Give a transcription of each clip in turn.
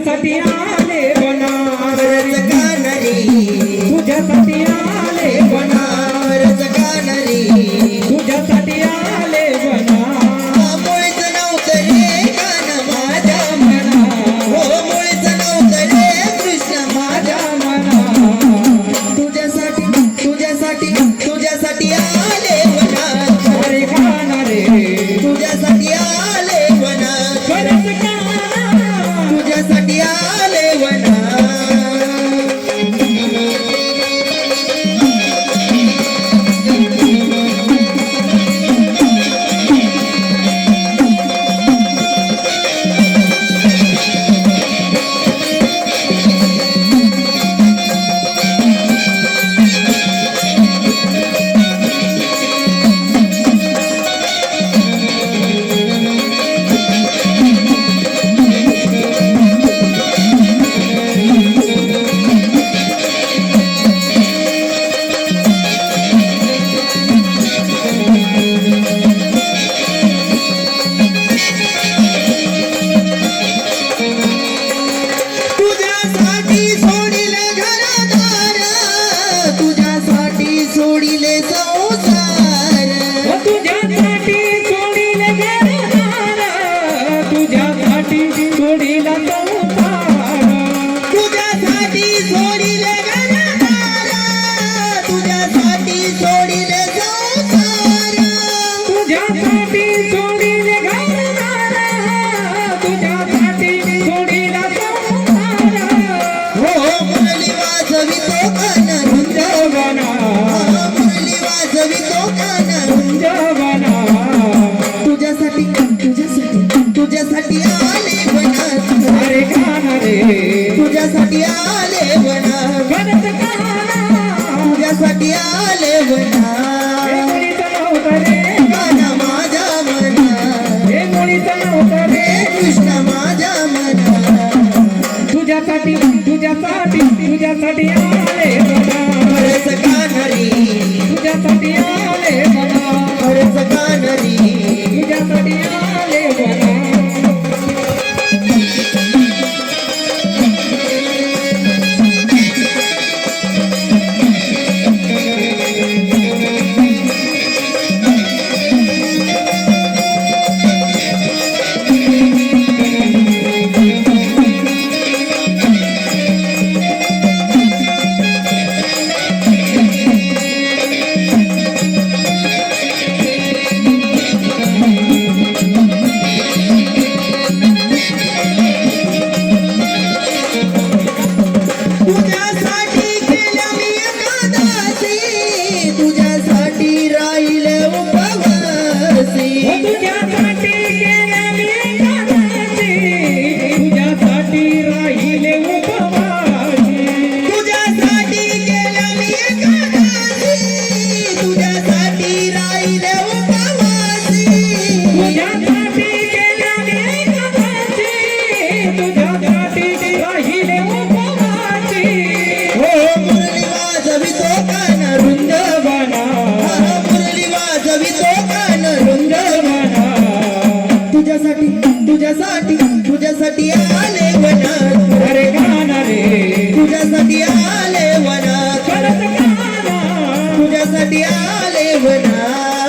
तुझ्यासाठी आले खरंच गाणारी तुझ्यासाठी आले खरंच गाणारी तुझ्यासाठी आले मुळीच नव्हतं रे गाणं माझ्या मना हो मुळीच नव्हतं रे कृष्ण माझ्या तुझ्यासाठी तुझ्यासाठी तुझ्यासाठी आले वना अरे गाणं रे तुझ्यासाठी आले वना खरंच गाणं तुझ्यासाठी आले वना सोडिले संसार तुझ्यासाठी सोडिले घरदार तुझ्यासाठी सोडिला संसार तुझ्यासाठी सोडिले घरदार तुझ्यासाठी सोडिले संसार तुझ्यासाठी सोडिले घरदार तुझ्यासाठी सोडिला संसार हो मुरली वाजवितो कान वृंदावना मुरली वाजवितो कान वृंदावना तुझ्यासाठी तुझ्यासाठी तुझ्यासाठी आले वना अरे गाणं रे तुझ्यासाठी आले वना खरंच गाणं तुझ्यासाठी आले वना हे मुळीचं नव्हतं रे गाणं माझ्या मना हे मुळीचं नव्हतं रे कृष्ण माझ्या मना तुझ्यासाठी तुझ्यासाठी तुझ्यासाठी आले बना खरंच गाणारी तुझ्यासाठी आले बना खरंच गाणारी तुझ्यासाठी आले बना तुझ्यासाठी केल्या मी एकादशी तुझ्यासाठी राहिले उपवासी तुझ्यासाठी केल्या मी एकादशी तुझ्यासाठी राहिले उपवासी तुझ्यासाठी केल्या मी एकादशी तुझ्यासाठी राहिले उपवासी तुझ्यासाठी केल्या मी एकादशी तुझ्यासाठी राहिले उपवासी हो मुरली वाजवितो कान वृंदावना मुरली वाजवितो कान वृंदावना तुझ्यासाठी तुझ्यासाठी तुझ्यासाठी आले वना अरे गाणं रे तुझ्यासाठी आले वना खरंच गाणं तुझ्यासाठी आले वना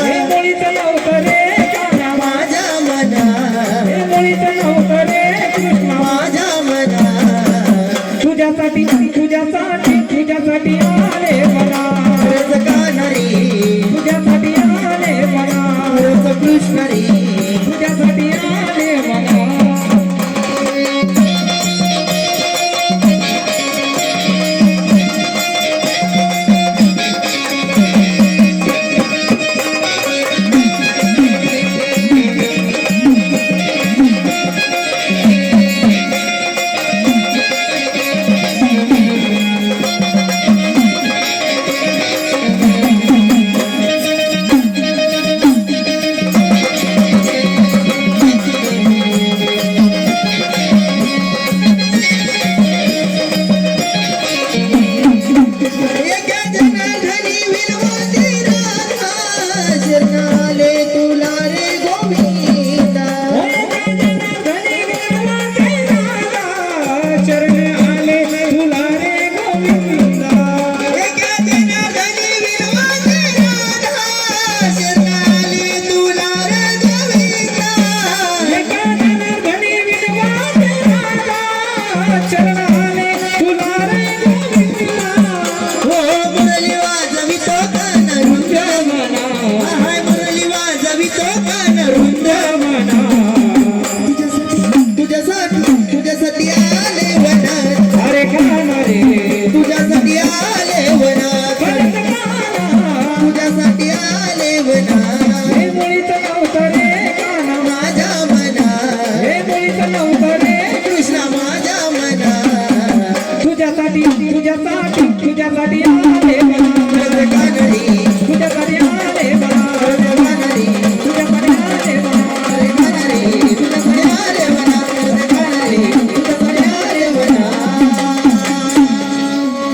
हे मुळीचं नव्हतं रे गाणं माझ्या मना हे मुळीचं नव्हतं रे कृष्ण माझ्या मना तुझ्यासाठी तुझ्यासाठी तुझ्यासाठी आले बना खरंच गाणारी तुझ्यासाठी आले बना खरंच कृष्णारी तुझ्यासाठी आले बना तुझ्यासाठी तुझ्यासाठी